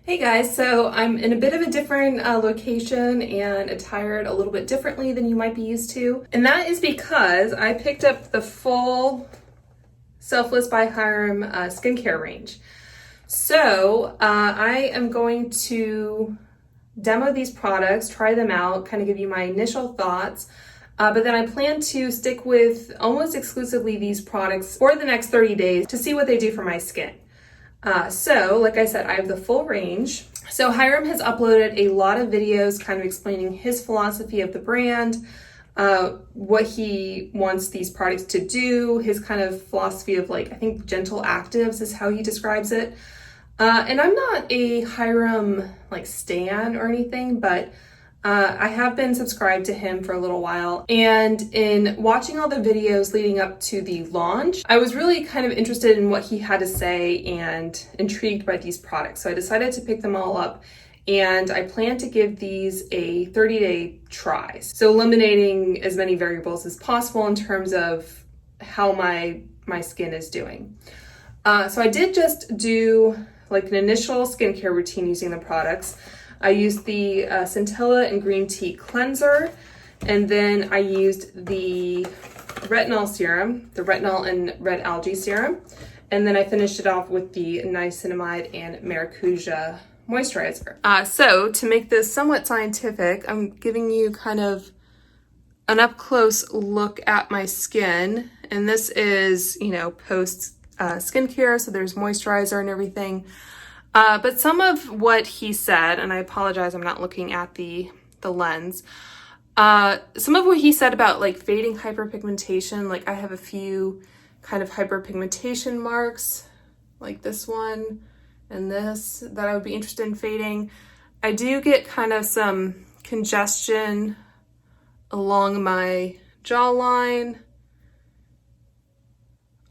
Hey guys, so I'm in a bit of a different location and attired a little bit differently than you might be used to. And that is because I picked up the full Selfless by Hyram skincare range. So I am going to demo these products, try them out, kind of give you my initial thoughts. But then I plan to stick with almost exclusively these products for the next 30 days to see what they do for my skin. So like I said, I have the full range. So Hyram has uploaded a lot of videos kind of explaining his philosophy of the brand, what he wants these products to do, his kind of philosophy of I think gentle actives is how he describes it. And I'm not a Hyram stan or anything, but I have been subscribed to him for a little while, and in watching all the videos leading up to the launch, I was really kind of interested in what he had to say and intrigued by these products. So I decided to pick them all up, and I plan to give these a 30-day try. So eliminating as many variables as possible in terms of how my skin is doing. So I did just do an initial skincare routine using the products. I used the Centella and green tea cleanser, and then I used the Retinol Serum, the Retinol and Red Algae Serum, and then I finished it off with the Niacinamide and Maracuja Moisturizer. So to make this somewhat scientific, I'm giving you kind of an up-close look at my skin, and this is, post skincare, so there's moisturizer and everything. But some of what he said, and I apologize, I'm not looking at the lens. Some of what he said about fading hyperpigmentation, I have a few kind of hyperpigmentation marks, like this one and this, that I would be interested in fading. I do get kind of some congestion along my jawline.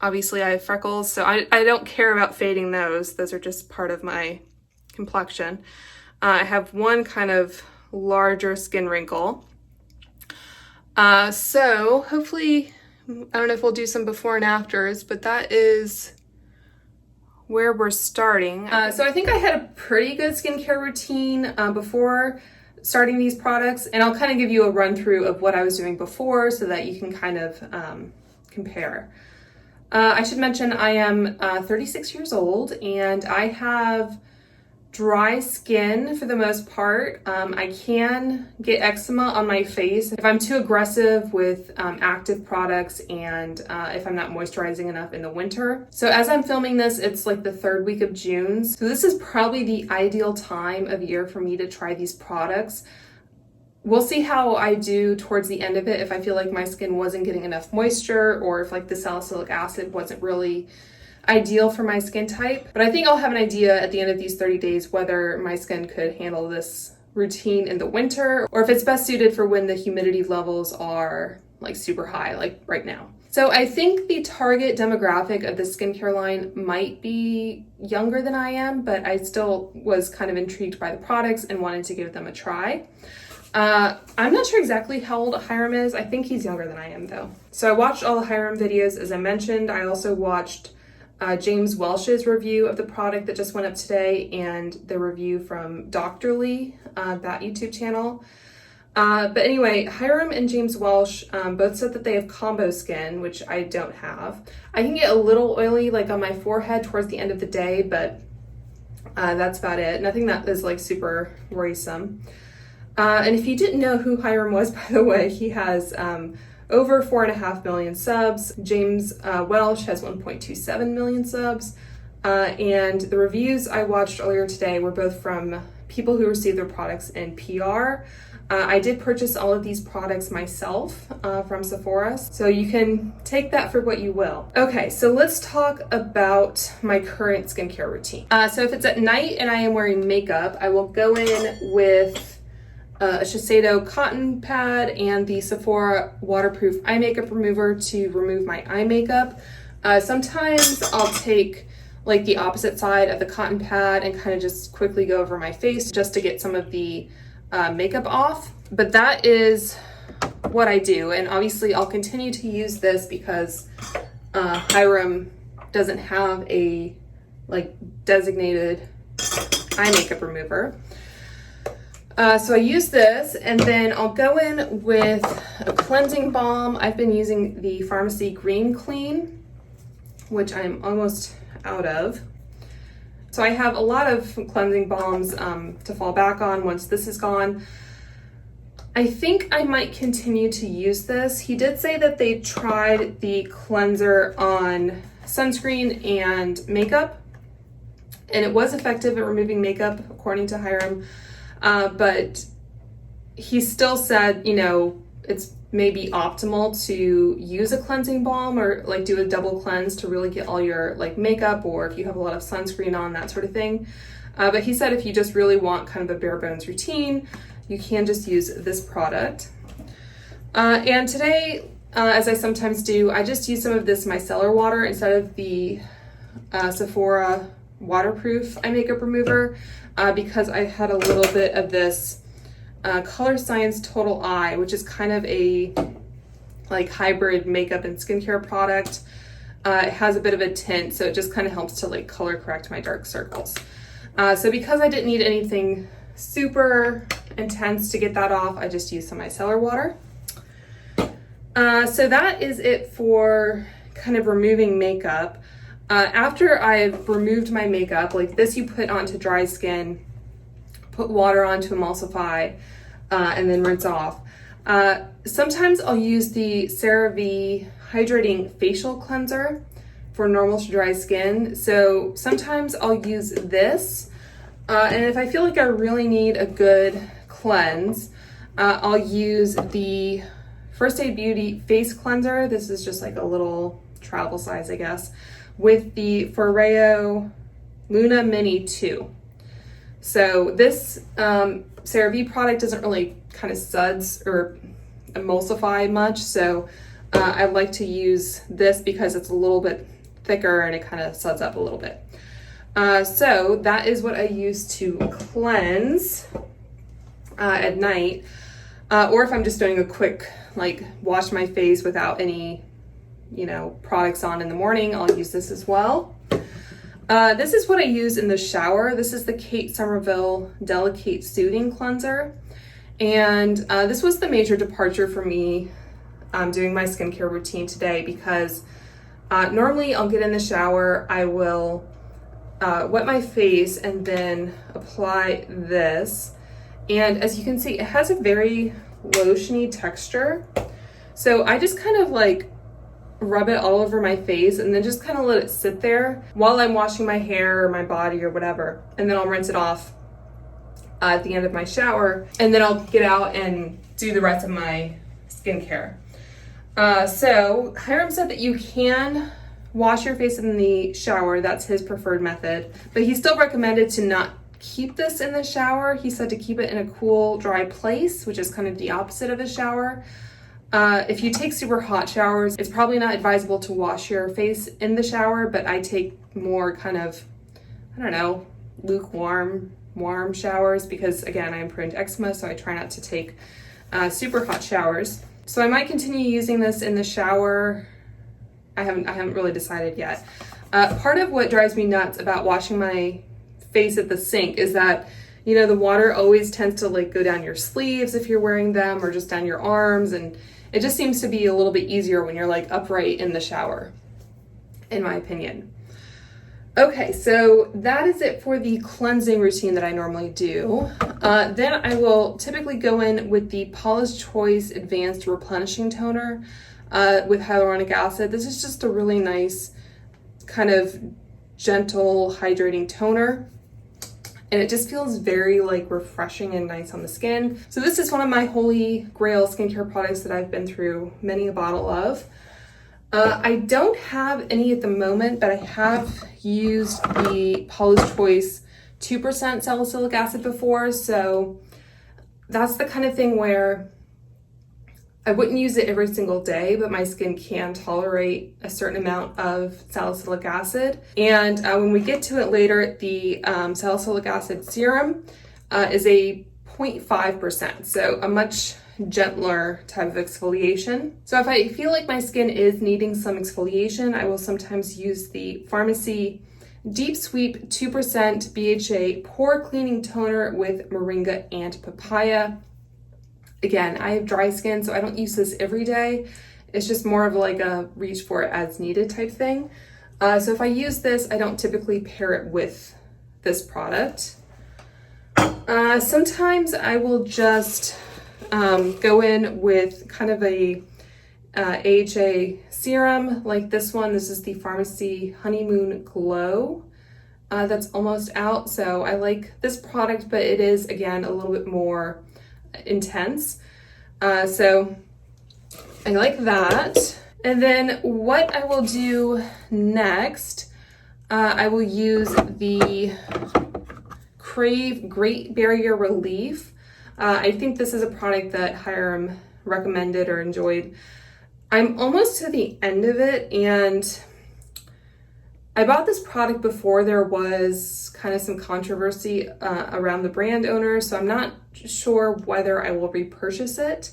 Obviously I have freckles, so I don't care about fading those. Those are just part of my complexion. I have one kind of larger skin wrinkle. So hopefully, I don't know if we'll do some before and afters, but that is where we're starting. So I think I had a pretty good skincare routine before starting these products, and I'll kind of give you a run through of what I was doing before so that you can kind of compare. I should mention I am 36 years old, and I have dry skin for the most part. I can get eczema on my face if I'm too aggressive with active products and if I'm not moisturizing enough in the winter. So as I'm filming this, it's the third week of June. So this is probably the ideal time of year for me to try these products. We'll see how I do towards the end of it, if I feel like my skin wasn't getting enough moisture or if the salicylic acid wasn't really ideal for my skin type. But I think I'll have an idea at the end of these 30 days whether my skin could handle this routine in the winter or if it's best suited for when the humidity levels are super high, like right now. So I think the target demographic of the skincare line might be younger than I am, but I still was kind of intrigued by the products and wanted to give them a try. I'm not sure exactly how old Hyram is. I think he's younger than I am though. So I watched all the Hyram videos as I mentioned. I also watched James Welch's review of the product that just went up today and the review from Dr. Lee, that YouTube channel. But anyway, Hyram and James Welch both said that they have combo skin, which I don't have. I can get a little oily on my forehead towards the end of the day, but that's about it. Nothing that is super worrisome. And if you didn't know who Hyram was, by the way, he has over 4.5 million subs. James Welch has 1.27 million subs. And the reviews I watched earlier today were both from people who received their products in PR. I did purchase all of these products myself from Sephora, so you can take that for what you will. Okay, so let's talk about my current skincare routine. So if it's at night and I am wearing makeup, I will go in with a Shiseido cotton pad and the Sephora waterproof eye makeup remover to remove my eye makeup. Sometimes I'll take the opposite side of the cotton pad and kind of just quickly go over my face just to get some of the makeup off. But that is what I do, and obviously I'll continue to use this because Hyram doesn't have a designated eye makeup remover. So I use this, and then I'll go in with a cleansing balm. I've been using the Pharmacy Green Clean, which I'm almost out of. So I have a lot of cleansing balms to fall back on once this is gone. I think I might continue to use this. He did say that they tried the cleanser on sunscreen and makeup, and it was effective at removing makeup, according to Hyram. But he still said, you know, it's maybe optimal to use a cleansing balm or like do a double cleanse to really get all your like makeup, or if you have a lot of sunscreen on, that sort of thing. But he said if you just really want kind of a bare bones routine, you can just use this product. And today, as I sometimes do, I just use some of this micellar water instead of the Sephora waterproof eye makeup remover, because I had a little bit of this Color Science Total Eye, which is kind of a like hybrid makeup and skincare product. It has a bit of a tint, so it just kind of helps to like color correct my dark circles. So because I didn't need anything super intense to get that off, I just used some micellar water. So that is it for kind of removing makeup. After I've removed my makeup, like this you put onto dry skin, put water on to emulsify, and then rinse off. Sometimes I'll use the CeraVe Hydrating Facial Cleanser for normal to dry skin. So sometimes I'll use this, and if I feel like I really need a good cleanse, I'll use the First Aid Beauty Face Cleanser. This is just like a little travel size, I guess, with the Foreo Luna Mini 2. So this CeraVe product doesn't really kind of suds or emulsify much, so I like to use this because it's a little bit thicker and it kind of suds up a little bit. So that is what I use to cleanse at night, or if I'm just doing a quick like wash my face without any, you know, products on in the morning, I'll use this as well. This is what I use in the shower. This is the Kate Somerville Delicate Soothing Cleanser. And this was the major departure for me doing my skincare routine today, because normally I'll get in the shower, I will wet my face and then apply this. And as you can see, it has a very lotiony texture. So I just kind of like rub it all over my face and then just kind of let it sit there while I'm washing my hair or my body or whatever. And then I'll rinse it off at the end of my shower, and then I'll get out and do the rest of my skincare. So Hyram said that you can wash your face in the shower. That's his preferred method, but he still recommended to not keep this in the shower. He said to keep it in a cool, dry place, which is kind of the opposite of a shower. If you take super hot showers, it's probably not advisable to wash your face in the shower, but I take more kind of, I don't know, lukewarm, warm showers because, again, I'm prone to eczema, so I try not to take super hot showers. So I might continue using this in the shower. I haven't really decided yet. Part of what drives me nuts about washing my face at the sink is that, you know, the water always tends to like go down your sleeves if you're wearing them, or just down your arms, and it just seems to be a little bit easier when you're like upright in the shower, in my opinion. Okay, so that is it for the cleansing routine that I normally do. Then I will typically go in with the Paula's Choice Advanced Replenishing Toner with hyaluronic acid. This is just a really nice kind of gentle hydrating toner, and it just feels very like refreshing and nice on the skin. So this is one of my holy grail skincare products that I've been through many a bottle of. I don't have any at the moment, but I have used the Paula's Choice 2% salicylic acid before, so that's the kind of thing where I wouldn't use it every single day, but my skin can tolerate a certain amount of salicylic acid. And when we get to it later, the salicylic acid serum is a 0.5%, so a much gentler type of exfoliation. So if I feel like my skin is needing some exfoliation, I will sometimes use the Pharmacy Deep Sweep 2% BHA Pore Cleaning Toner with Moringa and Papaya. Again, I have dry skin, so I don't use this every day. It's just more of like a reach for it as needed type thing. So if I use this, I don't typically pair it with this product. Sometimes I will just go in with kind of a AHA serum like this one. This is the Pharmacy Honeymoon Glow. That's almost out, so I like this product, but it is, again, a little bit more intense. So I like that. And then what I will do next, I will use the Crave Great Barrier Relief. I think this is a product that Hyram recommended or enjoyed. I'm almost to the end of it, and I bought this product before there was kind of some controversy around the brand owner, so I'm not sure whether I will repurchase it.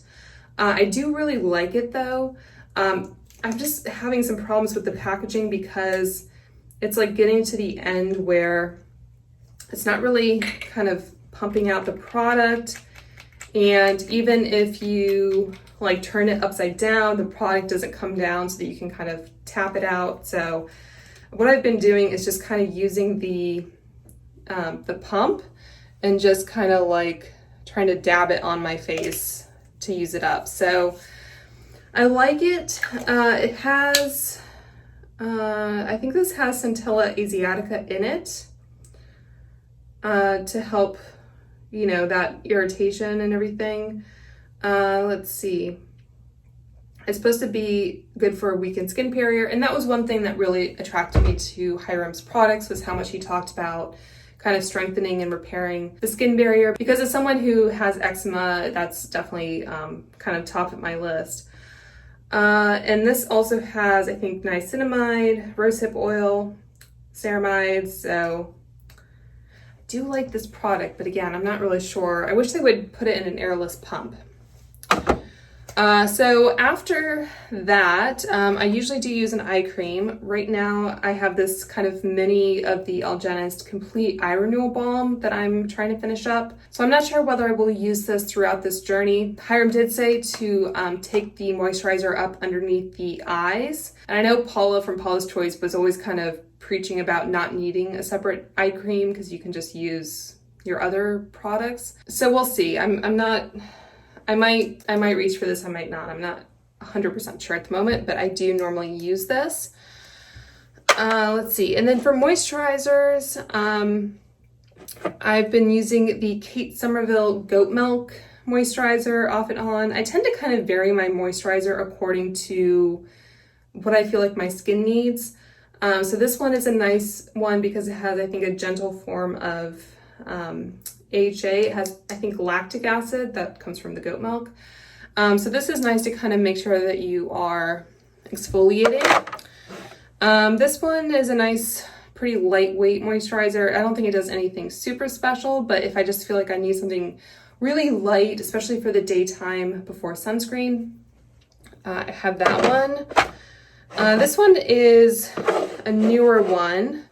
I do really like it though. I'm just having some problems with the packaging because it's like getting to the end where it's not really kind of pumping out the product. And even if you like turn it upside down, the product doesn't come down so that you can kind of tap it out. So what I've been doing is just kind of using the pump and just kind of like trying to dab it on my face to use it up. So I like it. It has, I think this has Centella asiatica in it to help, you know, that irritation and everything. Let's see. It's supposed to be good for a weakened skin barrier. And that was one thing that really attracted me to Hyram's products, was how much he talked about kind of strengthening and repairing the skin barrier. Because as someone who has eczema, that's definitely kind of top of my list. And this also has, I think, niacinamide, rosehip oil, ceramide. So I do like this product, but again, I'm not really sure. I wish they would put it in an airless pump. So after that, I usually do use an eye cream. Right now, I have this kind of mini of the Algenist Complete Eye Renewal Balm that I'm trying to finish up. So I'm not sure whether I will use this throughout this journey. Hyram did say to take the moisturizer up underneath the eyes. And I know Paula from Paula's Choice was always kind of preaching about not needing a separate eye cream because you can just use your other products. So we'll see. I might reach for this, I might not. I'm not 100% sure at the moment, but I do normally use this. Let's see. And then for moisturizers, I've been using the Kate Somerville Goat Milk moisturizer off and on. I tend to kind of vary my moisturizer according to what I feel like my skin needs. So this one is a nice one because it has, I think, a gentle form of AHA. It has, I think, lactic acid that comes from the goat milk. So this is nice to kind of make sure that you are exfoliating. This one is a nice, pretty lightweight moisturizer. I don't think it does anything super special, but if I just feel like I need something really light, especially for the daytime before sunscreen, I have that one. This one is a newer one.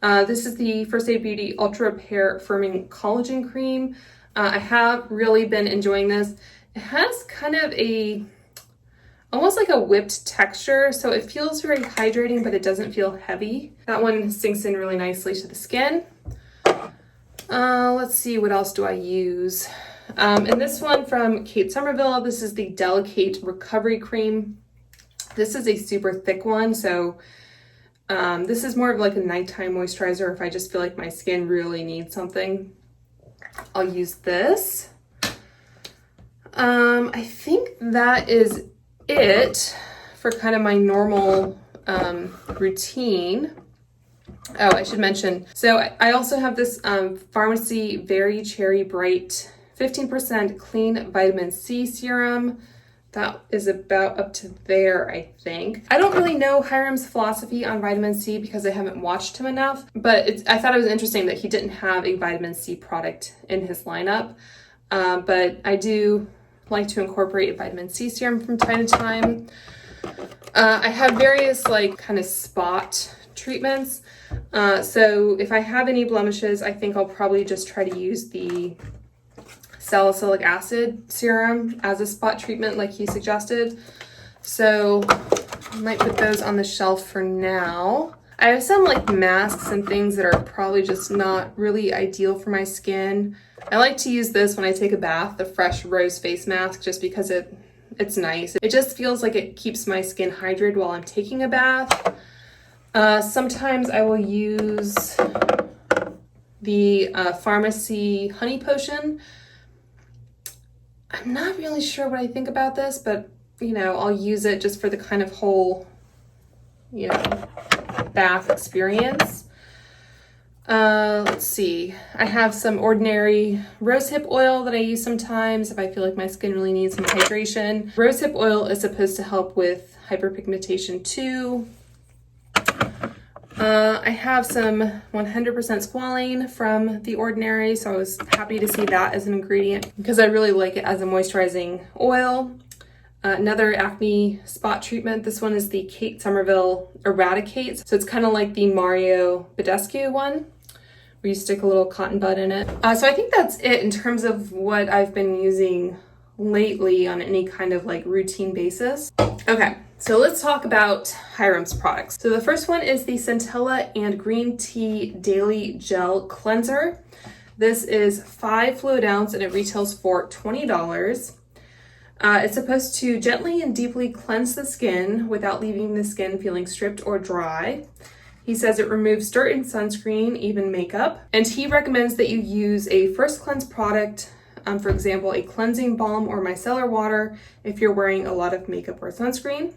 This is the First Aid Beauty Ultra Repair Firming Collagen Cream. I have really been enjoying this. It has kind of almost like a whipped texture, so it feels very hydrating, but it doesn't feel heavy. That one sinks in really nicely to the skin. Let's see, what else do I use? And this one from Kate Somerville, this is the Delicate Recovery Cream. This is a super thick one, so this is more of like a nighttime moisturizer. If I just feel like my skin really needs something, I'll use this. I think that is it for kind of my normal routine. Oh, I should mention, so I also have this Pharmacy Very Cherry Bright 15% Clean Vitamin C Serum. That is about up to there, I think. I don't really know Hyram's philosophy on vitamin C because I haven't watched him enough, but I thought it was interesting that he didn't have a vitamin C product in his lineup. But I do like to incorporate a vitamin C serum from time to time. I have various like kind of spot treatments. So if I have any blemishes, I think I'll probably just try to use the Salicylic acid serum as a spot treatment like he suggested. So I might put those on the shelf for now. I have some like masks and things that are probably just not really ideal for my skin. I like to use this when I take a bath, the Fresh Rose face mask, just because it's nice. It just feels like it keeps my skin hydrated while I'm taking a bath. Sometimes I will use the pharmacy honey potion. I'm not really sure what I think about this, but you know, I'll use it just for the kind of whole, you know, bath experience. Let's see. I have some ordinary rosehip oil that I use sometimes if I feel like my skin really needs some hydration. Rosehip oil is supposed to help with hyperpigmentation too. I have some 100% squalane from The Ordinary, so I was happy to see that as an ingredient because I really like it as a moisturizing oil. Another acne spot treatment. This one is the Kate Somerville Eradicate. So it's kind of like the Mario Badescu one, where you stick a little cotton bud in it. So I think that's it in terms of what I've been using lately on any kind of like routine basis. Okay, so let's talk about Hyram's products. So the first one is the Centella and Green Tea Daily Gel Cleanser. This is 5 fluid ounce and it retails for $20. It's supposed to gently and deeply cleanse the skin without leaving the skin feeling stripped or dry. He says it removes dirt and sunscreen, even makeup. And he recommends that you use a first cleanse product, for example, a cleansing balm or micellar water if you're wearing a lot of makeup or sunscreen.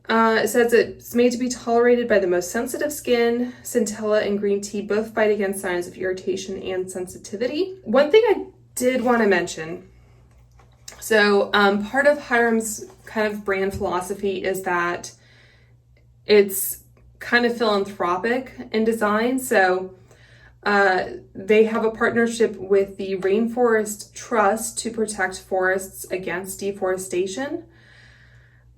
It says it's made to be tolerated by the most sensitive skin. Centella and green tea both fight against signs of irritation and sensitivity. One thing I did want to mention, so part of Hyram's kind of brand philosophy is that it's kind of philanthropic in design. So they have a partnership with the Rainforest Trust to protect forests against deforestation,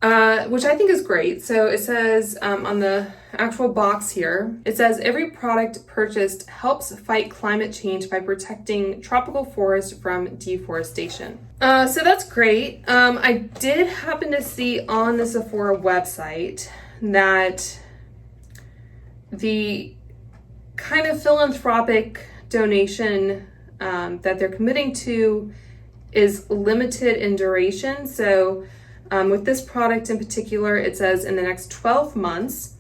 which I think is great. So it says on the actual box here, it says every product purchased helps fight climate change by protecting tropical forests from deforestation. So that's great. I did happen to see on the Sephora website that the kind of philanthropic donation that they're committing to is limited in duration. So with this product in particular, it says in the next 12 months,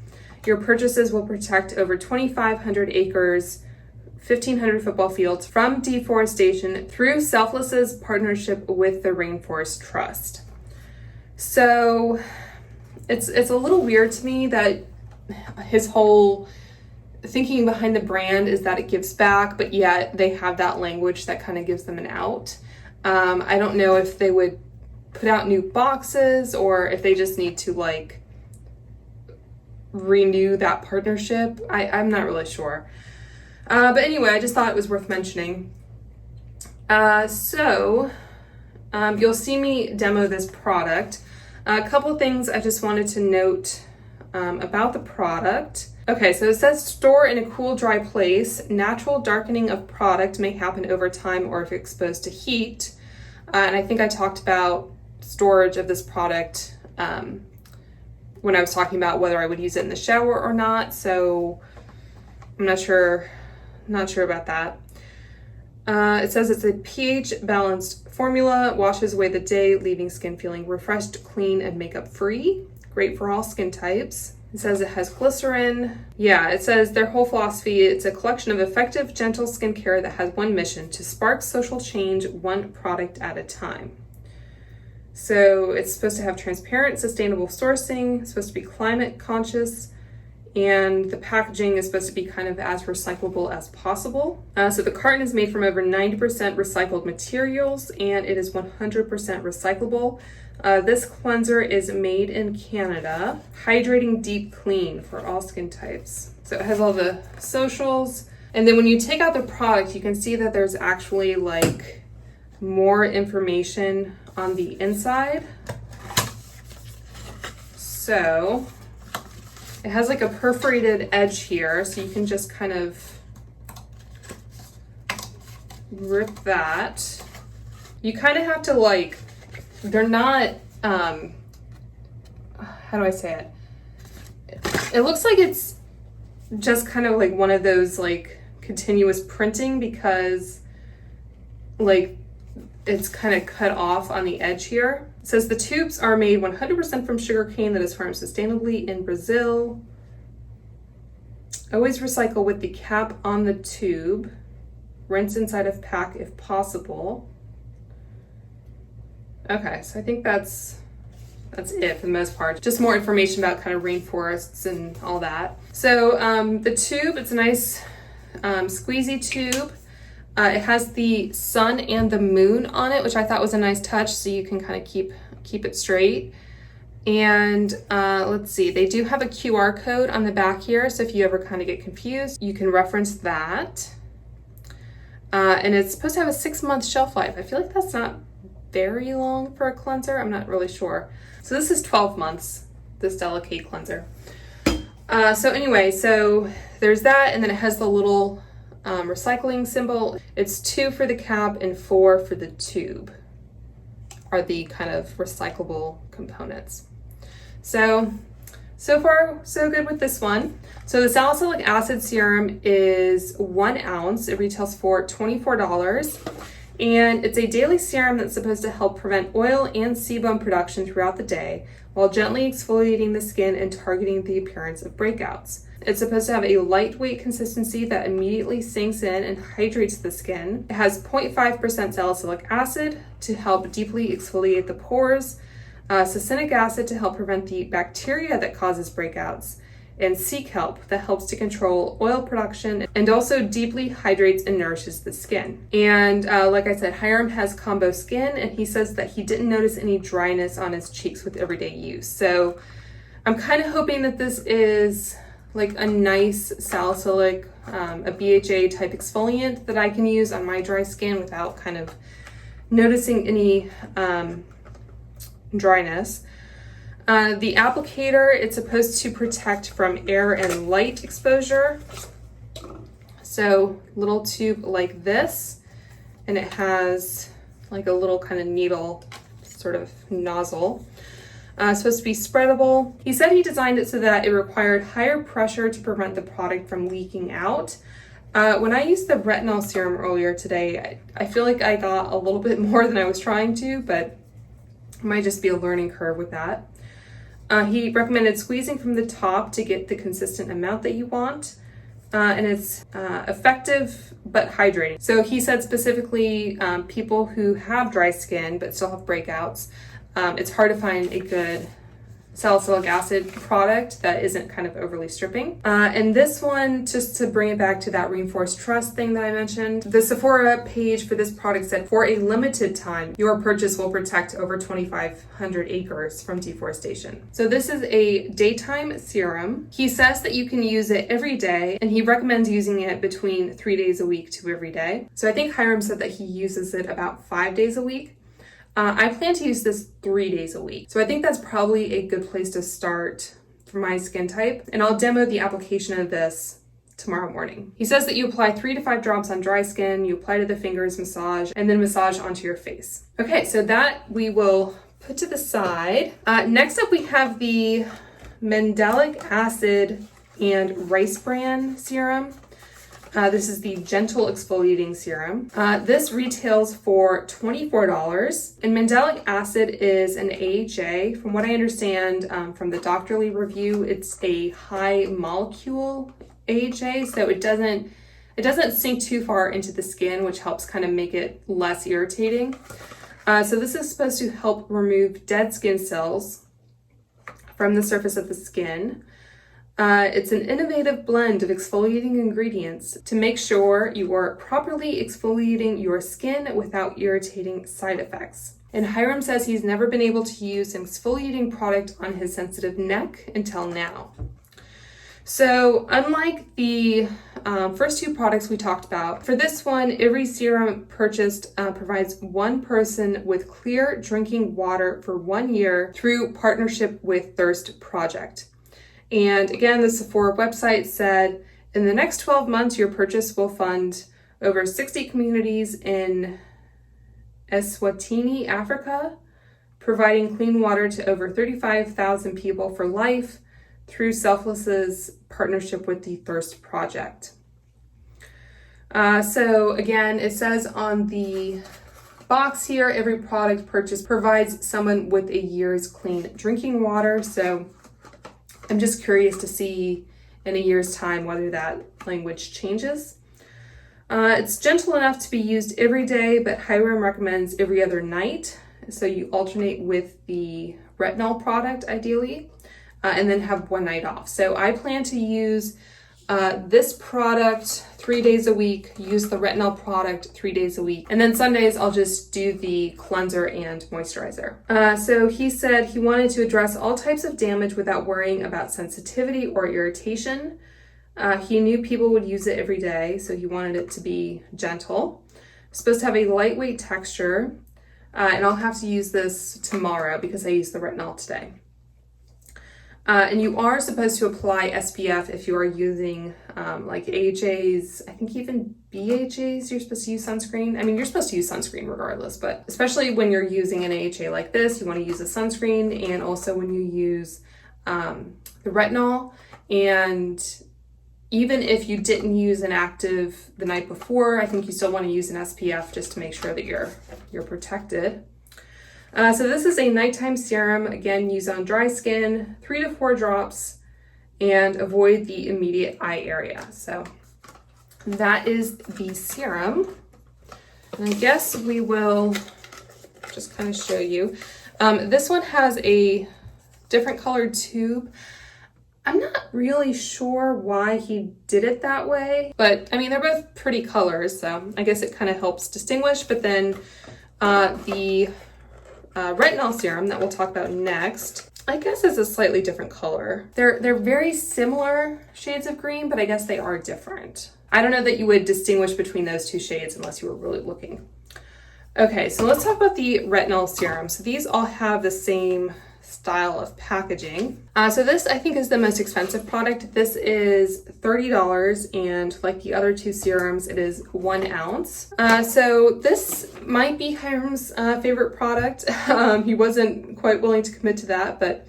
your purchases will protect over 2,500 acres, 1,500 football fields from deforestation through Selfless's partnership with the Rainforest Trust. So it's a little weird to me that his whole thinking behind the brand is that it gives back, but yet they have that language that kind of gives them an out. I don't know if they would put out new boxes or if they just need to like renew that partnership. I'm not really sure. But anyway, I just thought it was worth mentioning. So you'll see me demo this product. A couple things I just wanted to note about the product. Okay, so it says store in a cool, dry place. Natural darkening of product may happen over time or if exposed to heat. And I think I talked about storage of this product when I was talking about whether I would use it in the shower or not. So I'm not sure about that. It says it's a pH balanced formula, washes away the day, leaving skin feeling refreshed, clean, and makeup free. Great for all skin types. It says it has glycerin. Yeah, it says their whole philosophy, it's a collection of effective, gentle skincare that has one mission: to spark social change one product at a time. So it's supposed to have transparent, sustainable sourcing, it's supposed to be climate conscious, and the packaging is supposed to be kind of as recyclable as possible. So the carton is made from over 90% recycled materials, and it is 100% recyclable. This cleanser is made in Canada. Hydrating deep clean for all skin types. So it has all the socials. And then when you take out the product, you can see that there's actually like more information on the inside. So It has like a perforated edge here, so you can just kind of rip that. You kind of have to like, they're not, how do I say it? It looks like it's just kind of like one of those like continuous printing because like it's kind of cut off on the edge here. It says the tubes are made 100% from sugarcane that is farmed sustainably in Brazil. Always recycle with the cap on the tube. Rinse inside of pack if possible. Okay, so I think that's it for the most part. Just more information about kind of rainforests and all that. So the tube, it's a nice squeezy tube. It has the sun and the moon on it, which I thought was a nice touch, so you can kind of keep it straight. And let's see, they do have a QR code on the back here, so if you ever kind of get confused, you can reference that. And it's supposed to have a 6-month shelf life. I feel like that's not very long for a cleanser. I'm not really sure. So this is 12 months, this Delicate cleanser. So anyway, so there's that, and then it has the little recycling symbol. It's 2 for the cap and 4 for the tube are the kind of recyclable components. So far so good with this one. So the salicylic acid serum is 1 ounce. It retails for $24. And it's a daily serum that's supposed to help prevent oil and sebum production throughout the day while gently exfoliating the skin and targeting the appearance of breakouts. It's supposed to have a lightweight consistency that immediately sinks in and hydrates the skin. It has 0.5% salicylic acid to help deeply exfoliate the pores, succinic acid to help prevent the bacteria that causes breakouts, and sea kelp that helps to control oil production and also deeply hydrates and nourishes the skin. And like I said, Hyram has combo skin, and he says that he didn't notice any dryness on his cheeks with everyday use. So I'm kind of hoping that this is like a nice salicylic, a BHA type exfoliant that I can use on my dry skin without kind of noticing any dryness. The applicator, it's supposed to protect from air and light exposure. So little tube like this, and it has like a little kind of needle sort of nozzle. Supposed to be spreadable. He said he designed it so that it required higher pressure to prevent the product from leaking out. When I used the retinol serum earlier today, I feel like I got a little bit more than I was trying to, but it might just be a learning curve with that. He recommended squeezing from the top to get the consistent amount that you want. And it's effective but hydrating. So he said specifically people who have dry skin but still have breakouts, it's hard to find a good salicylic acid product that isn't kind of overly stripping. And this one, just to bring it back to that Reinforced Trust thing that I mentioned, the Sephora page for this product said, for a limited time, your purchase will protect over 2,500 acres from deforestation. So this is a daytime serum. He says that you can use it every day, and he recommends using it between 3 days a week to every day. So I think Hyram said that he uses it about 5 days a week. I plan to use this 3 days a week. So I think that's probably a good place to start for my skin type. And I'll demo the application of this tomorrow morning. He says that you apply 3 to 5 drops on dry skin, you apply to the fingers, massage, and then massage onto your face. Okay, so that we will put to the side. Next up we have the Mandelic acid and rice bran serum. This is the Gentle Exfoliating Serum. This retails for $24, and Mandelic acid is an AHA. From what I understand from the doctorly review, it's a high molecule AHA, so it doesn't sink too far into the skin, which helps kind of make it less irritating. So this is supposed to help remove dead skin cells from the surface of the skin. It's an innovative blend of exfoliating ingredients to make sure you are properly exfoliating your skin without irritating side effects. And Hyram says he's never been able to use an exfoliating product on his sensitive neck until now. So unlike the first 2 products we talked about, for this one, every serum purchased provides one person with clear drinking water for 1 year through partnership with Thirst Project. And again, the Sephora website said, in the next 12 months, your purchase will fund over 60 communities in Eswatini, Africa, providing clean water to over 35,000 people for life through Selfless's partnership with the Thirst Project. So again, it says on the box here, every product purchased provides someone with a year's clean drinking water. So I'm just curious to see in a year's time whether that language changes. It's gentle enough to be used every day, but Hyram recommends every other night. So you alternate with the retinol product ideally, and then have one night off. So I plan to use this product 3 days a week, use the retinol product 3 days a week, and then Sundays I'll just do the cleanser and moisturizer. So he said he wanted to address all types of damage without worrying about sensitivity or irritation. He knew people would use it every day, so he wanted it to be gentle. It's supposed to have a lightweight texture, and I'll have to use this tomorrow because I used the retinol today. And you are supposed to apply SPF if you are using like AHAs, I think even BHAs, you're supposed to use sunscreen. I mean, you're supposed to use sunscreen regardless, but especially when you're using an AHA like this, you want to use a sunscreen, and also when you use the retinol. And even if you didn't use an active the night before, I think you still want to use an SPF just to make sure that you're protected. So this is a nighttime serum, again, used on dry skin, 3 to 4 drops, and avoid the immediate eye area. So that is the serum. And I guess we will just kind of show you. This one has a different colored tube. I'm not really sure why he did it that way, but I mean, they're both pretty colors, so I guess it kind of helps distinguish. But then the retinol serum that we'll talk about next, I guess is a slightly different color. They're very similar shades of green, but I guess they are different. I don't know that you would distinguish between those two shades unless you were really looking. Okay, so let's talk about the retinol serum. So these all have the same style of packaging. So this I think is the most expensive product. This is $30, and like the other two serums, it is 1 ounce. So this might be Hyram's favorite product. He wasn't quite willing to commit to that, but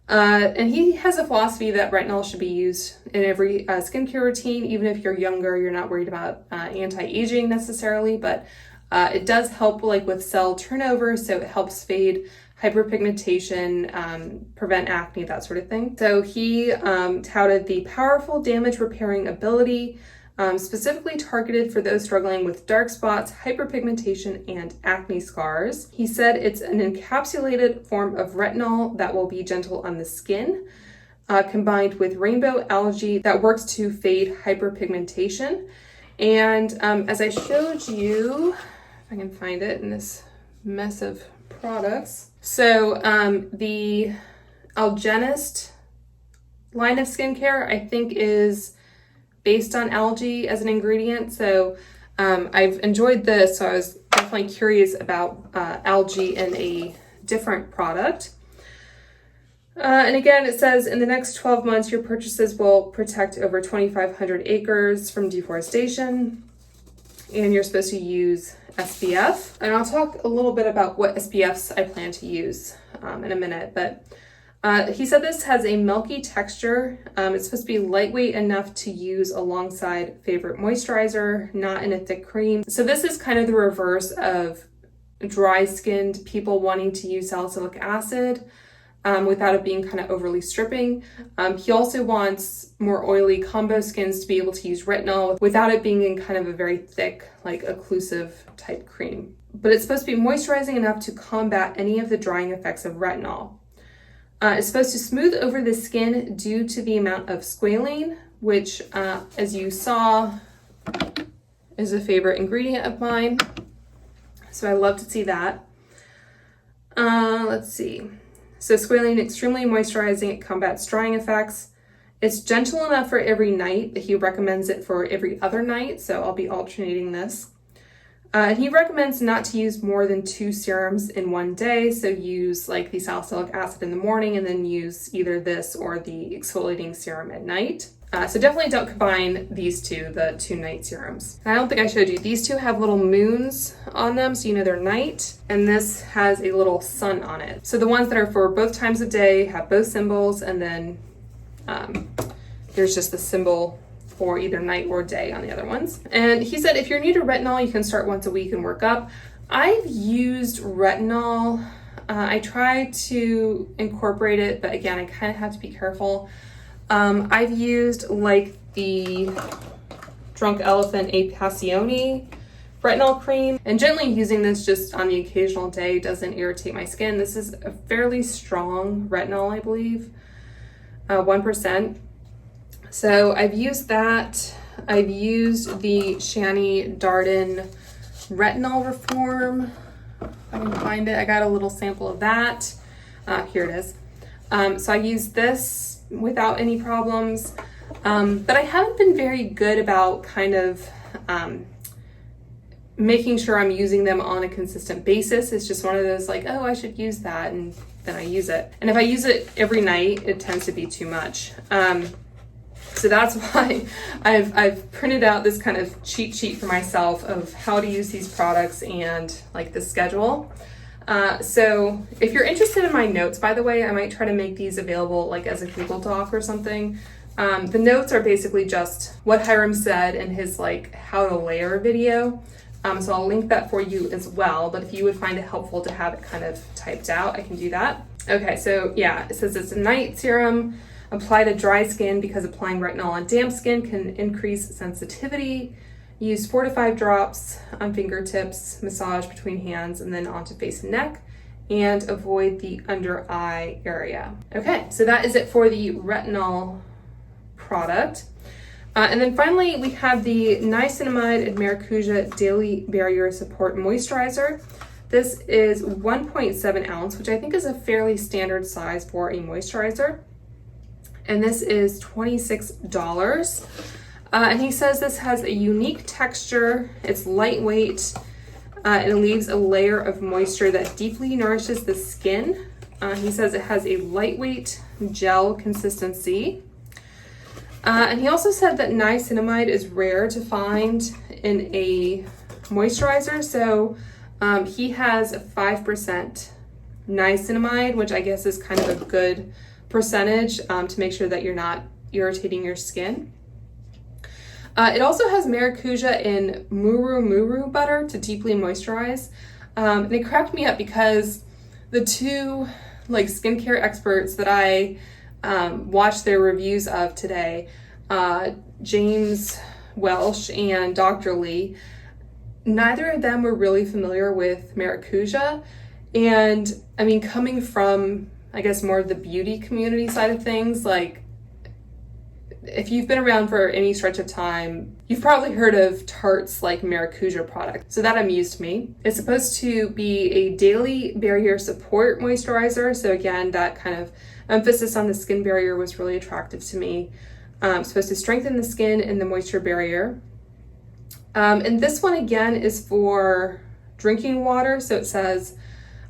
and he has a philosophy that retinol should be used in every skincare routine. Even if you're younger, you're not worried about anti-aging necessarily, but it does help like with cell turnover, so it helps fade hyperpigmentation, prevent acne, that sort of thing. So he touted the powerful damage repairing ability, specifically targeted for those struggling with dark spots, hyperpigmentation, and acne scars. He said it's an encapsulated form of retinol that will be gentle on the skin, combined with rainbow algae that works to fade hyperpigmentation. And as I showed you, if I can find it in this mess of products. So the Algenist line of skincare, I think, is based on algae as an ingredient. So I've enjoyed this, so I was definitely curious about algae in a different product. And again, it says in the next 12 months, your purchases will protect over 2,500 acres from deforestation, and you're supposed to use SPF. And I'll talk a little bit about what SPFs I plan to use in a minute, but he said this has a milky texture. It's supposed to be lightweight enough to use alongside favorite moisturizer, not in a thick cream. So this is kind of the reverse of dry-skinned people wanting to use salicylic acid without it being kind of overly stripping. He also wants more oily combo skins to be able to use retinol without it being in kind of a very thick, like occlusive type cream. But it's supposed to be moisturizing enough to combat any of the drying effects of retinol. It's supposed to smooth over the skin due to the amount of squalane, which, as you saw, is a favorite ingredient of mine. So I love to see that. Let's see. So squalane, extremely moisturizing, it combats drying effects. It's gentle enough for every night, but he recommends it for every other night, so I'll be alternating this. He recommends not to use more than 2 serums in one day. So use like the salicylic acid in the morning and then use either this or the exfoliating serum at night. So definitely don't combine these two, the 2 night serums. I don't think I showed you. These two have little moons on them, so you know they're night. And this has a little sun on it. So the ones that are for both times of day have both symbols, and then there's just the symbol for either night or day on the other ones. And he said if you're new to retinol, you can start once a week and work up. I've used retinol. I try to incorporate it, but again, I kind of have to be careful. I've used like the Drunk Elephant A Passione retinol cream, and generally using this just on the occasional day doesn't irritate my skin. This is a fairly strong retinol, I believe, 1%. So I've used that. I've used the Shani Darden Retinol Reform. If I can find it, I got a little sample of that. Here it is. So I used this without any problems, but I haven't been very good about kind of making sure I'm using them on a consistent basis. It's just one of those like, oh, I should use that, and then I use it. And if I use it every night, it tends to be too much. So that's why I've printed out this kind of cheat sheet for myself of how to use these products and like the schedule. So if you're interested in my notes, by the way, I might try to make these available like as a Google Doc or something. The notes are basically just what Hyram said in his like how to layer video. So I'll link that for you as well, but if you would find it helpful to have it kind of typed out, I can do that. Okay, so yeah, it says it's a night serum. Apply to dry skin because applying retinol on damp skin can increase sensitivity. Use 4 to 5 drops on fingertips, massage between hands, and then onto face and neck, and avoid the under eye area. Okay, so that is it for the retinol product. And then finally, we have the Niacinamide and Maracuja Daily Barrier Support Moisturizer. This is 1.7 ounce, which I think is a fairly standard size for a moisturizer. And this is $26. And he says this has a unique texture, it's lightweight, and it leaves a layer of moisture that deeply nourishes the skin. He says it has a lightweight gel consistency. And he also said that niacinamide is rare to find in a moisturizer. So he has 5% niacinamide, which I guess is kind of a good percentage to make sure that you're not irritating your skin. It also has Maracuja and Muru butter to deeply moisturize. And it cracked me up because the two like skincare experts that I watched their reviews of today, James Welsh and Dr. Lee, neither of them were really familiar with Maracuja. And I mean, coming from, I guess, more of the beauty community side of things, like if you've been around for any stretch of time, you've probably heard of Tarte's like Maracuja product. So that amused me. It's supposed to be a daily barrier support moisturizer. So again, that kind of emphasis on the skin barrier was really attractive to me. Supposed to strengthen the skin and the moisture barrier. And this one again is for drinking water. So it says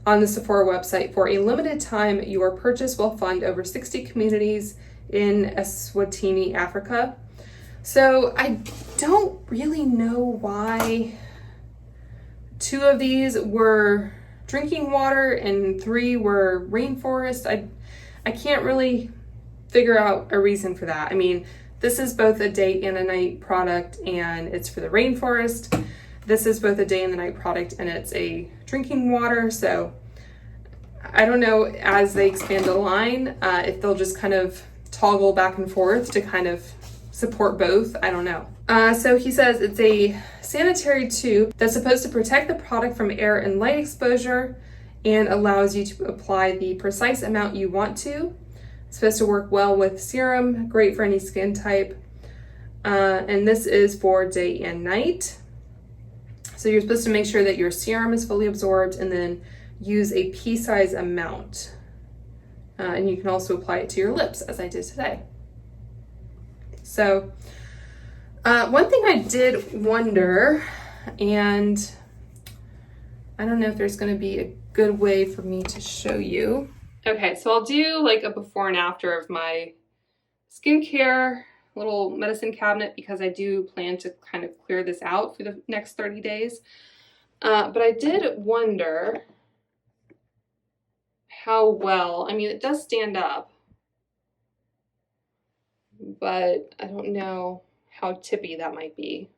on the Sephora website, for a limited time, your purchase will fund over 60 communities in Eswatini, Africa. So I don't really know why 2 of these were drinking water and 3 were rainforest. I can't really figure out a reason for that. I mean, this is both a day and a night product and it's for the rainforest. This is both a day and the night product and it's a drinking water. So I don't know, as they expand the line, if they'll just kind of toggle back and forth to kind of support both. I don't know. So he says it's a sanitary tube that's supposed to protect the product from air and light exposure and allows you to apply the precise amount you want to. It's supposed to work well with serum, great for any skin type. And this is for day and night. So you're supposed to make sure that your serum is fully absorbed and then use a pea-size amount. And you can also apply it to your lips, as I did today. So one thing I did wonder, and I don't know if there's going to be a good way for me to show you. Okay, so I'll do like a before and after of my skincare little medicine cabinet because I do plan to kind of clear this out for the next 30 days. But I did wonder how well, I mean, it does stand up, but I don't know how tippy that might be.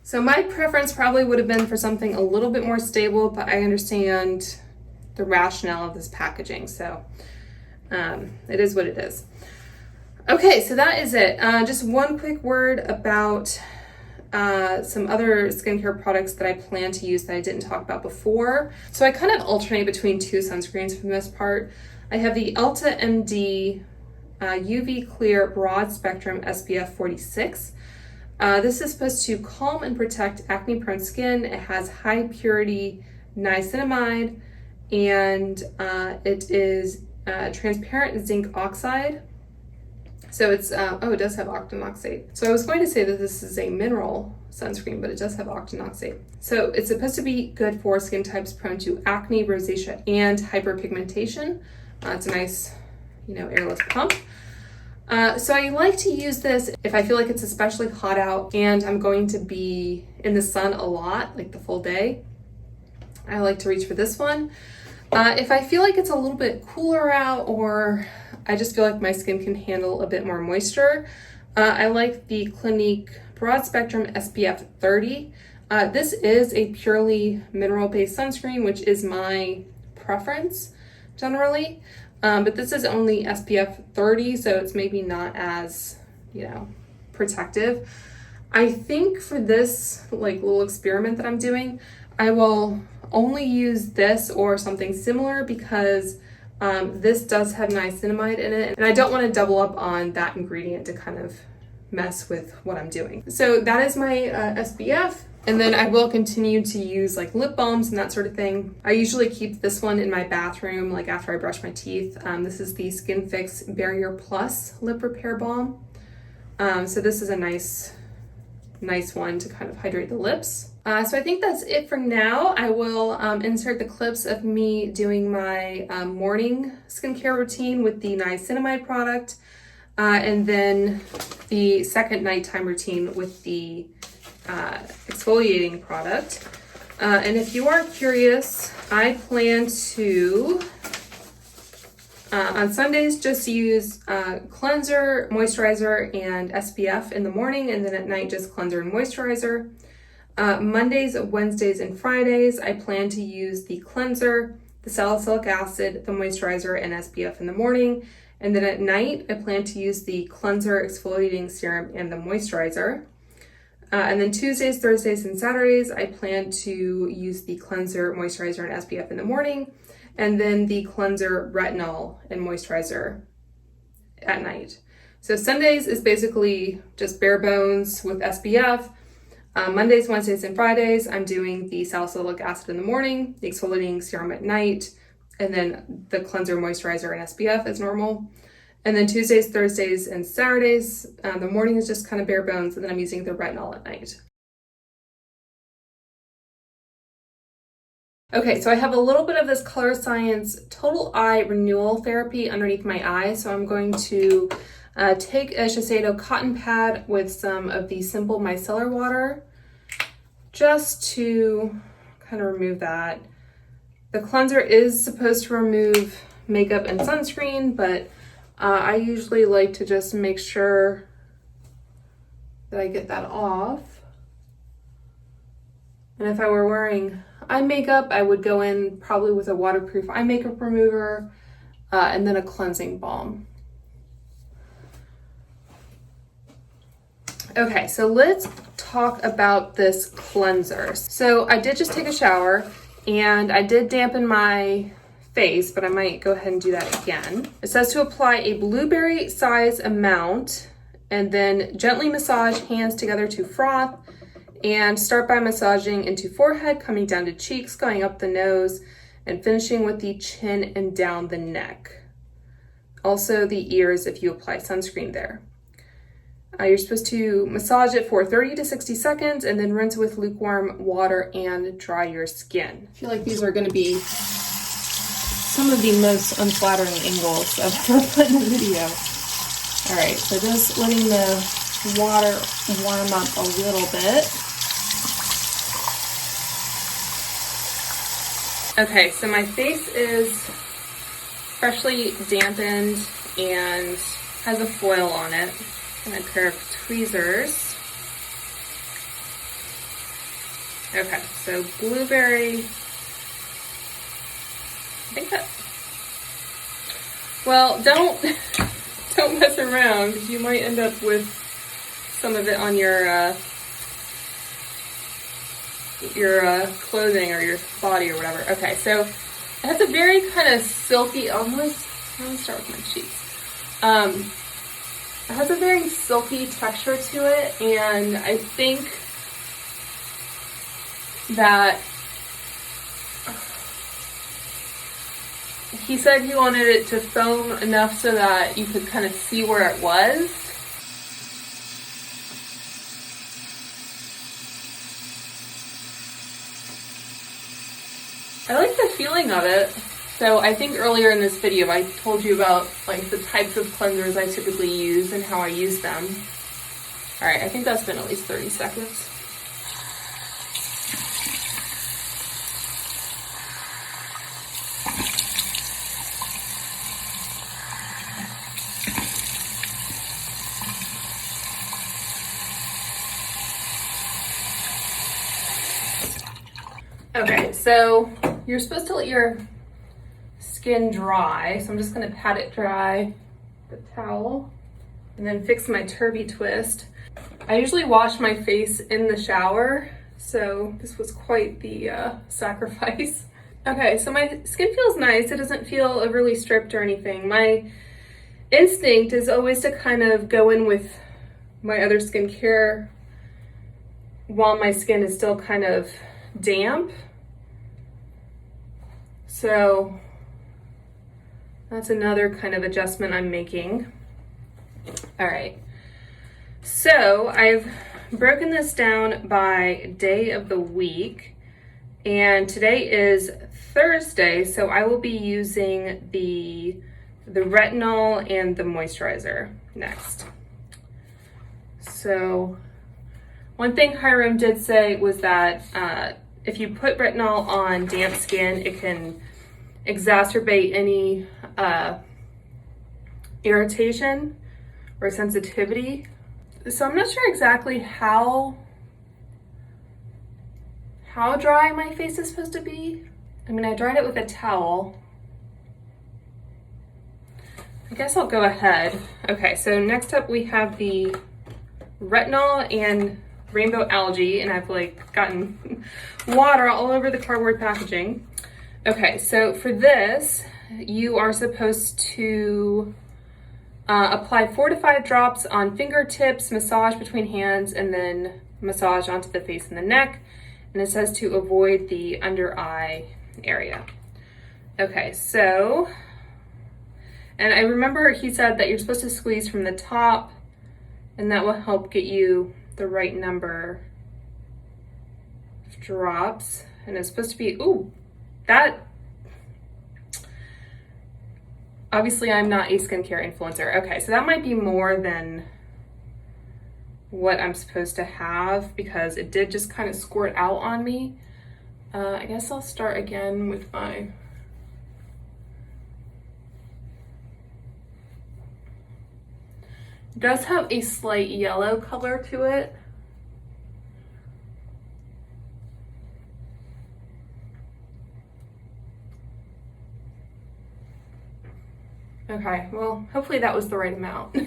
So my preference probably would have been for something a little bit more stable, but I understand the rationale of this packaging. So it is what it is. Okay, so that is it. Just one quick word about some other skincare products that I plan to use that I didn't talk about before. So I kind of alternate between two sunscreens for the most part. I have the Ulta MD UV Clear Broad Spectrum SPF 46. This is supposed to calm and protect acne-prone skin. It has high purity niacinamide, and it is transparent zinc oxide. So it's, oh, it does have octinoxate. So I was going to say that this is a mineral sunscreen, but it does have octinoxate. So it's supposed to be good for skin types prone to acne, rosacea, and hyperpigmentation. It's a nice, airless pump. So I like to use this if I feel like it's especially hot out and I'm going to be in the sun a lot, like the full day. I like to reach for this one. If I feel like it's a little bit cooler out or I just feel like my skin can handle a bit more moisture, I like the Clinique Broad Spectrum SPF 30. This is a purely mineral-based sunscreen, which is my preference generally. But this is only SPF 30, so it's maybe not as, protective. I think for this little experiment that I'm doing, I will only use this or something similar because this does have niacinamide in it, and I don't want to double up on that ingredient to kind of mess with what I'm doing. So that is my SPF. And then I will continue to use lip balms and that sort of thing. I usually keep this one in my bathroom, after I brush my teeth. This is the Skin Fix Barrier Plus Lip Repair Balm. So this is a nice one to kind of hydrate the lips. So I think that's it for now. I will insert the clips of me doing my morning skincare routine with the niacinamide product, and then the second nighttime routine with the exfoliating product. And if you are curious, I plan to on Sundays just use cleanser, moisturizer, and SPF in the morning, and then at night just cleanser and moisturizer. Mondays, Wednesdays, and Fridays I plan to use the cleanser, the salicylic acid, the moisturizer, and SPF in the morning, and then at night I plan to use the cleanser, exfoliating serum, and the moisturizer. And then Tuesdays, Thursdays, and Saturdays, I plan to use the cleanser, moisturizer, and SPF in the morning, and then the cleanser, retinol, and moisturizer at night. So Sundays is basically just bare bones with SPF. Mondays, Wednesdays, and Fridays, I'm doing the salicylic acid in the morning, the exfoliating serum at night, and then the cleanser, moisturizer, and SPF as normal. And then Tuesdays, Thursdays, and Saturdays, the morning is just kind of bare bones, and then I'm using the retinol at night. Okay, so I have a little bit of this Color Science Total Eye Renewal Therapy underneath my eye, so I'm going to take a Shiseido cotton pad with some of the Simple Micellar Water just to kind of remove that. The cleanser is supposed to remove makeup and sunscreen, but I usually like to just make sure that I get that off. And if I were wearing eye makeup, I would go in probably with a waterproof eye makeup remover and then a cleansing balm. Okay, so let's talk about this cleanser. So I did just take a shower and I did dampen my face, but I might go ahead and do that again. It says to apply a blueberry size amount and then gently massage hands together to froth, and start by massaging into forehead, coming down to cheeks, going up the nose, and finishing with the chin and down the neck. Also the ears if you apply sunscreen there. You're supposed to massage it for 30 to 60 seconds and then rinse with lukewarm water and dry your skin. I feel like these are going to be some of the most unflattering angles I've ever put in a video. All right, so just letting the water warm up a little bit. Okay, so my face is freshly dampened and has a foil on it and a pair of tweezers. Okay, so blueberry, I think that, well, don't mess around because you might end up with some of it on your clothing or your body or whatever. Okay, so it has a very kind of silky, almost, let me start with my cheeks. It has a very silky texture to it, and I think that he said he wanted it to foam enough so that you could kind of see where it was. I like the feeling of it. So I think earlier in this video I told you about like the types of cleansers I typically use and how I use them. All right, I think that's been at least 30 seconds. Okay, so you're supposed to let your skin dry, so I'm just gonna pat it dry with a towel and then fix my turvy twist. I usually wash my face in the shower, so this was quite the sacrifice. Okay, so my skin feels nice. It doesn't feel overly stripped or anything. My instinct is always to kind of go in with my other skincare while my skin is still kind of damp. So that's another kind of adjustment I'm making. All right, so I've broken this down by day of the week, and today is Thursday, so I will be using the retinol and the moisturizer next. So one thing Hyram did say was that if you put retinol on damp skin, it can exacerbate any irritation or sensitivity. So I'm not sure exactly how dry my face is supposed to be. I mean, I dried it with a towel. I guess I'll go ahead. Okay, so next up we have the retinol and rainbow algae, and I've like gotten water all over the cardboard packaging. Okay, so for this, you are supposed to apply 4 to 5 drops on fingertips, massage between hands, and then massage onto the face and the neck. And it says to avoid the under eye area. Okay, so, and I remember he said that you're supposed to squeeze from the top, and that will help get you the right number of drops. And it's supposed to be, ooh, that, obviously I'm not a skincare influencer. Okay, so that might be more than what I'm supposed to have because it did just kind of squirt out on me. I guess I'll start again with my, it does have a slight yellow color to it. Okay, well, hopefully that was the right amount.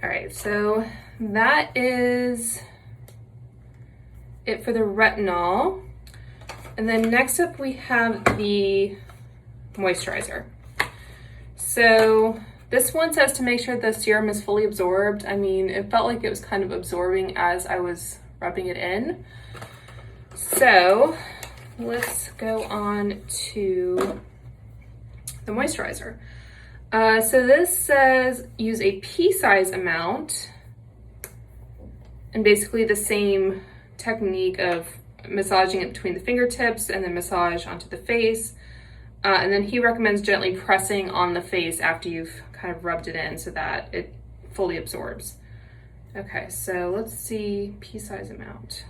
All right, so that is it for the retinol. And then next up we have the moisturizer. So this one says to make sure the serum is fully absorbed. I mean, it felt like it was kind of absorbing as I was rubbing it in. So let's go on to the moisturizer. So this says use a pea-size amount, and basically the same technique of massaging it between the fingertips and then massage onto the face. And then he recommends gently pressing on the face after you've kind of rubbed it in so that it fully absorbs. Okay, so let's see, pea-size amount.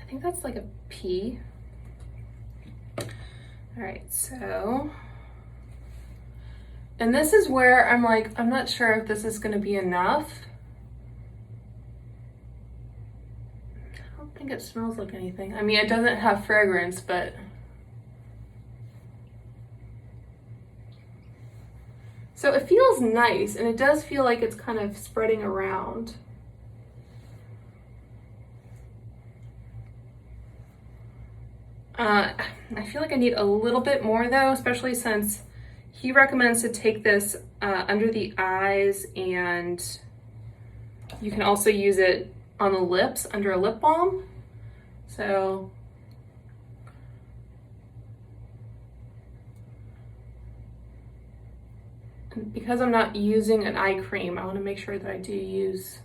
I think that's like a pea. All right, so, and this is where I'm like, I'm not sure if this is gonna be enough. I don't think it smells like anything. I mean, it doesn't have fragrance, but. So it feels nice, and it does feel like it's kind of spreading around. I feel like I need a little bit more though, especially since he recommends to take this under the eyes, and you can also use it on the lips under a lip balm. So because I'm not using an eye cream, I want to make sure that I do use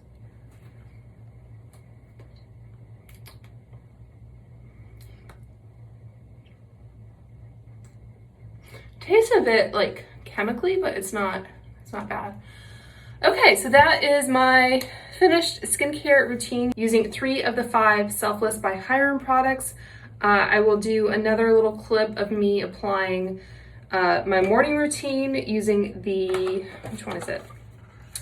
tastes a bit like chemically, but it's not bad. Okay, so that is my finished skincare routine using 3 of the 5 Selfless by Hyram products. I will do another little clip of me applying my morning routine using the, which one is it?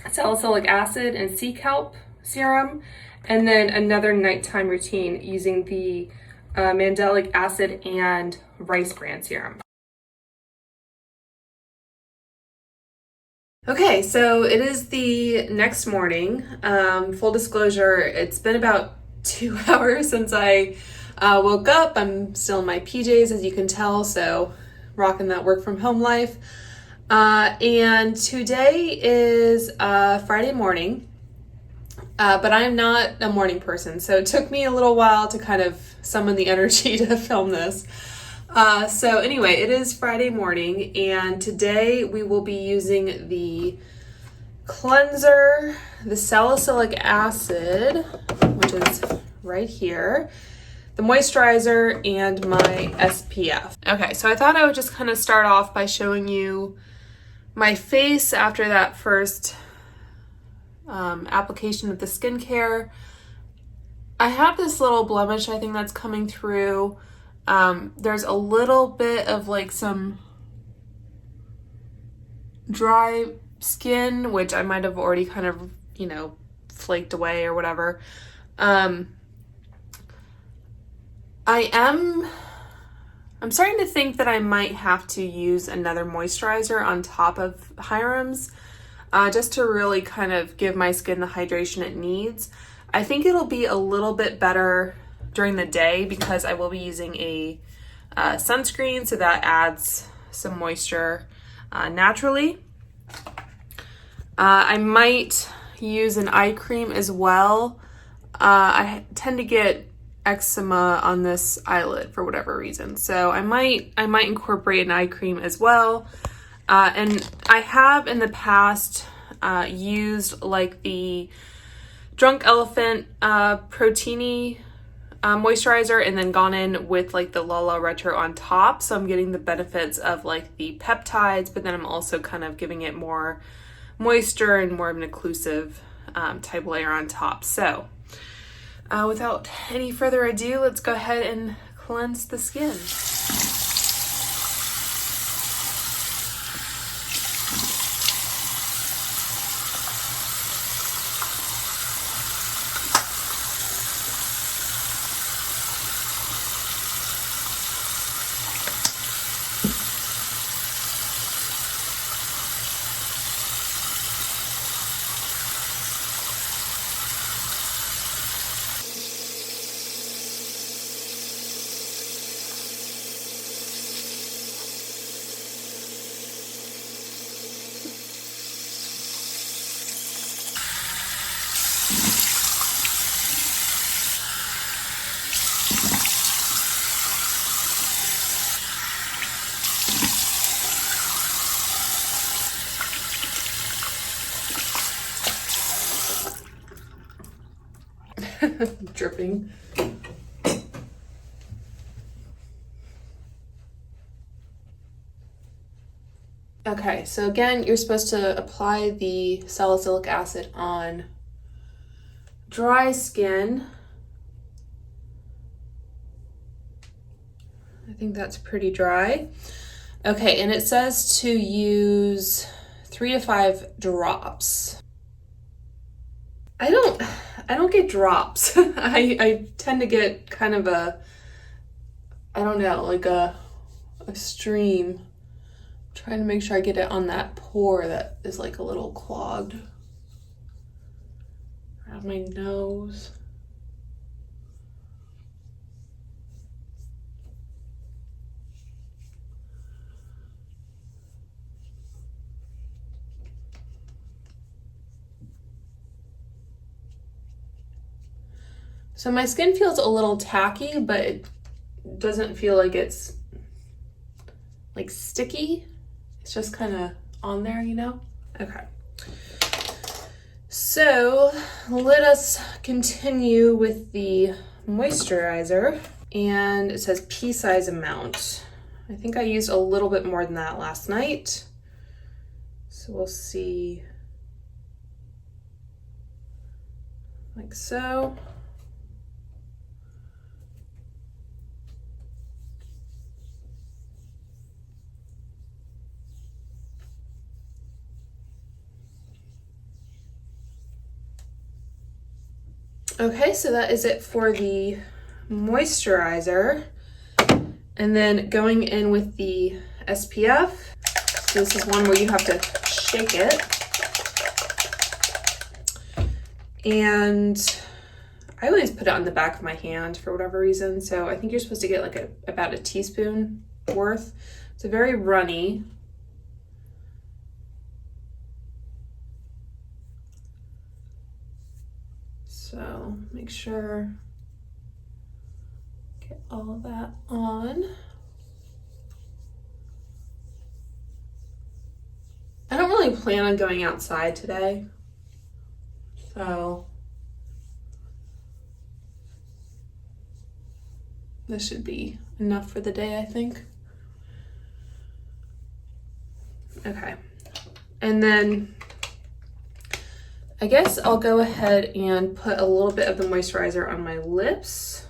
Salicylic acid and sea kelp serum, and then another nighttime routine using the Mandelic acid and rice bran serum. Okay, so it is the next morning. Full disclosure, it's been about 2 hours since I woke up. I'm still in my PJs, as you can tell, so rocking that work from home life. And today is Friday morning, but I'm not a morning person, so it took me a little while to kind of summon the energy to film this. So anyway, it is Friday morning, and today we will be using the cleanser, the salicylic acid, which is right here, the moisturizer, and my SPF. Okay, so I thought I would just kind of start off by showing you my face after that first application of the skincare. I have this little blemish, I think, that's coming through. There's a little bit of like some dry skin, which I might have already kind of, flaked away or whatever. I'm starting to think that I might have to use another moisturizer on top of Hyram's, just to really kind of give my skin the hydration it needs. I think it'll be a little bit better during the day because I will be using a sunscreen, so that adds some moisture naturally. I might use an eye cream as well. I tend to get eczema on this eyelid for whatever reason, so I might incorporate an eye cream as well. And I have in the past used like the Drunk Elephant Proteiny moisturizer, and then gone in with like the Lala Retro on top, so I'm getting the benefits of like the peptides, but then I'm also kind of giving it more moisture and more of an occlusive type layer on top. So without any further ado, let's go ahead and cleanse the skin. dripping. Okay, so again, you're supposed to apply the salicylic acid on dry skin. I think that's pretty dry. Okay, and it says to use 3 to 5 drops. I don't get drops. I tend to get kind of a, I don't know, like a stream. Trying to make sure I get it on that pore that is like a little clogged around my nose. So my skin feels a little tacky, but it doesn't feel like it's like sticky. It's just kind of on there, you know? Okay. So let us continue with the moisturizer. And it says pea size amount. I think I used a little bit more than that last night. So we'll see. Like so. Okay, so that is it for the moisturizer. And then going in with the SPF. So this is one where you have to shake it. And I always put it on the back of my hand for whatever reason. So I think you're supposed to get like about a teaspoon worth. It's a very runny. So make sure, get all of that on. I don't really plan on going outside today, so this should be enough for the day, I think. Okay, and then I guess I'll go ahead and put a little bit of the moisturizer on my lips,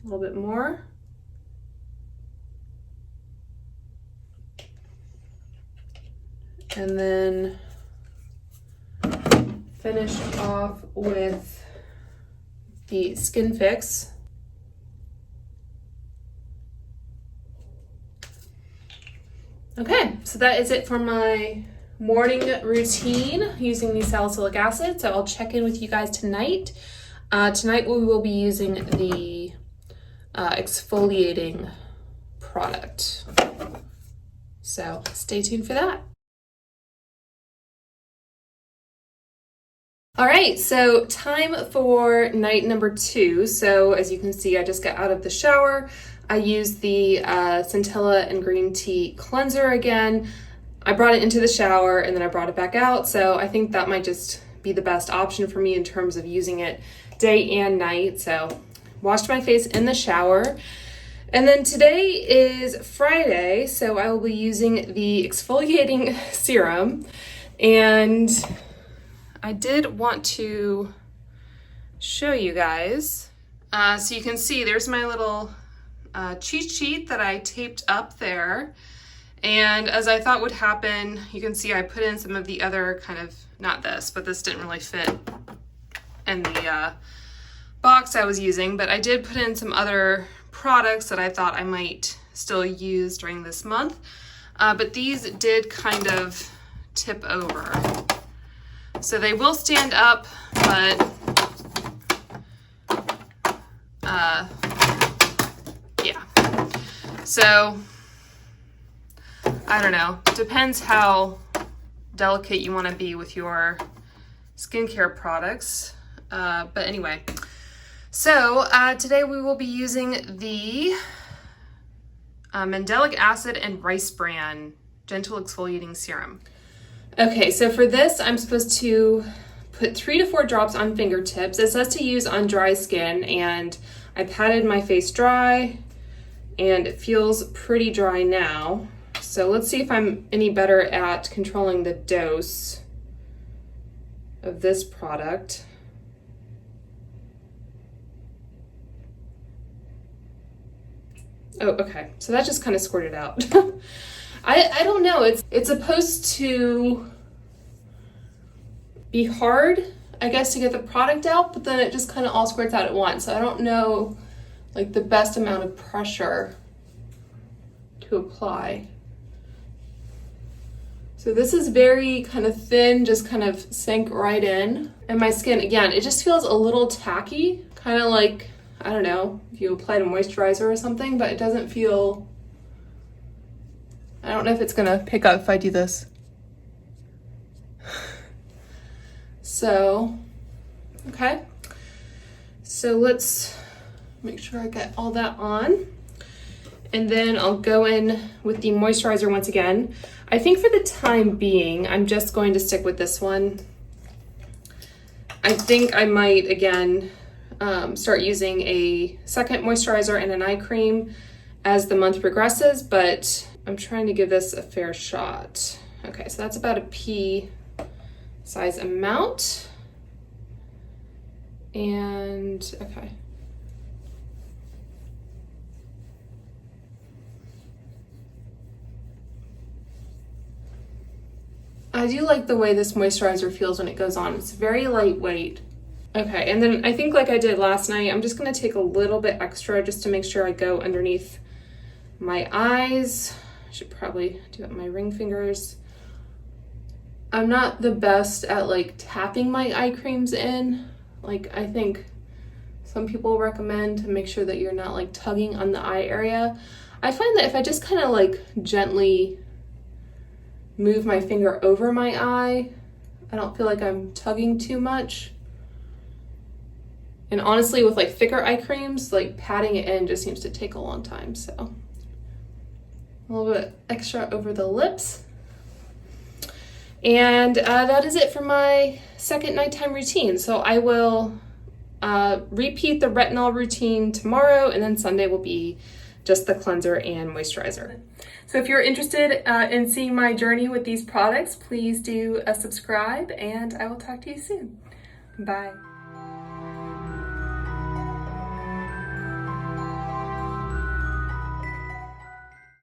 a little bit more. And then finish off with the Skin Fix. Okay, so that is it for my morning routine using the salicylic acid. So I'll check in with you guys tonight. Tonight we will be using the exfoliating product. So stay tuned for that. All right, so time for night number 2. So as you can see, I just got out of the shower. I used the Centella and green tea cleanser again. I brought it into the shower and then I brought it back out. So I think that might just be the best option for me in terms of using it day and night. So washed my face in the shower. And then today is Friday, so I will be using the exfoliating serum. And I did want to show you guys. So you can see there's my little cheat sheet that I taped up there. And as I thought would happen, you can see I put in some of the other kind of, not this, but this didn't really fit in the box I was using, but I did put in some other products that I thought I might still use during this month. But these did kind of tip over. So they will stand up, but yeah. So I don't know, depends how delicate you want to be with your skincare products. But anyway, so today we will be using the Mandelic acid and rice bran gentle exfoliating serum. Okay, so for this I'm supposed to put put 3 to 4 drops on fingertips. It says to use on dry skin, and I patted my face dry and it feels pretty dry now. So let's see if I'm any better at controlling the dose of this product. Oh, okay. So that just kind of squirted out. I don't know. It's supposed to be hard, I guess, to get the product out, but then it just kind of all squirts out at once. So I don't know, like, the best amount of pressure to apply. So this is very kind of thin, just kind of sank right in. And my skin, again, it just feels a little tacky, kind of like, I don't know, if you applied a moisturizer or something, but it doesn't feel, I don't know if it's gonna pick up if I do this. So, okay. So let's make sure I get all that on. And then I'll go in with the moisturizer once again. I think for the time being, I'm just going to stick with this one. I think I might, again, start using a second moisturizer and an eye cream as the month progresses, but I'm trying to give this a fair shot. Okay, so that's about a pea size amount. And, okay. I do like the way this moisturizer feels when it goes on. It's very lightweight. Okay, and then I think like I did last night, I'm just gonna take a little bit extra just to make sure I go underneath my eyes. I should probably do it with my ring fingers. I'm not the best at like tapping my eye creams in. Like, I think some people recommend to make sure that you're not like tugging on the eye area. I find that if I just kind of like gently move my finger over my eye, I don't feel like I'm tugging too much. And honestly, with like thicker eye creams, like patting it in just seems to take a long time. So a little bit extra over the lips. And that is it for my second nighttime routine. So I will repeat the retinol routine tomorrow, and then Sunday will be just the cleanser and moisturizer. So if you're interested in seeing my journey with these products, please do subscribe, and I will talk to you soon. Bye.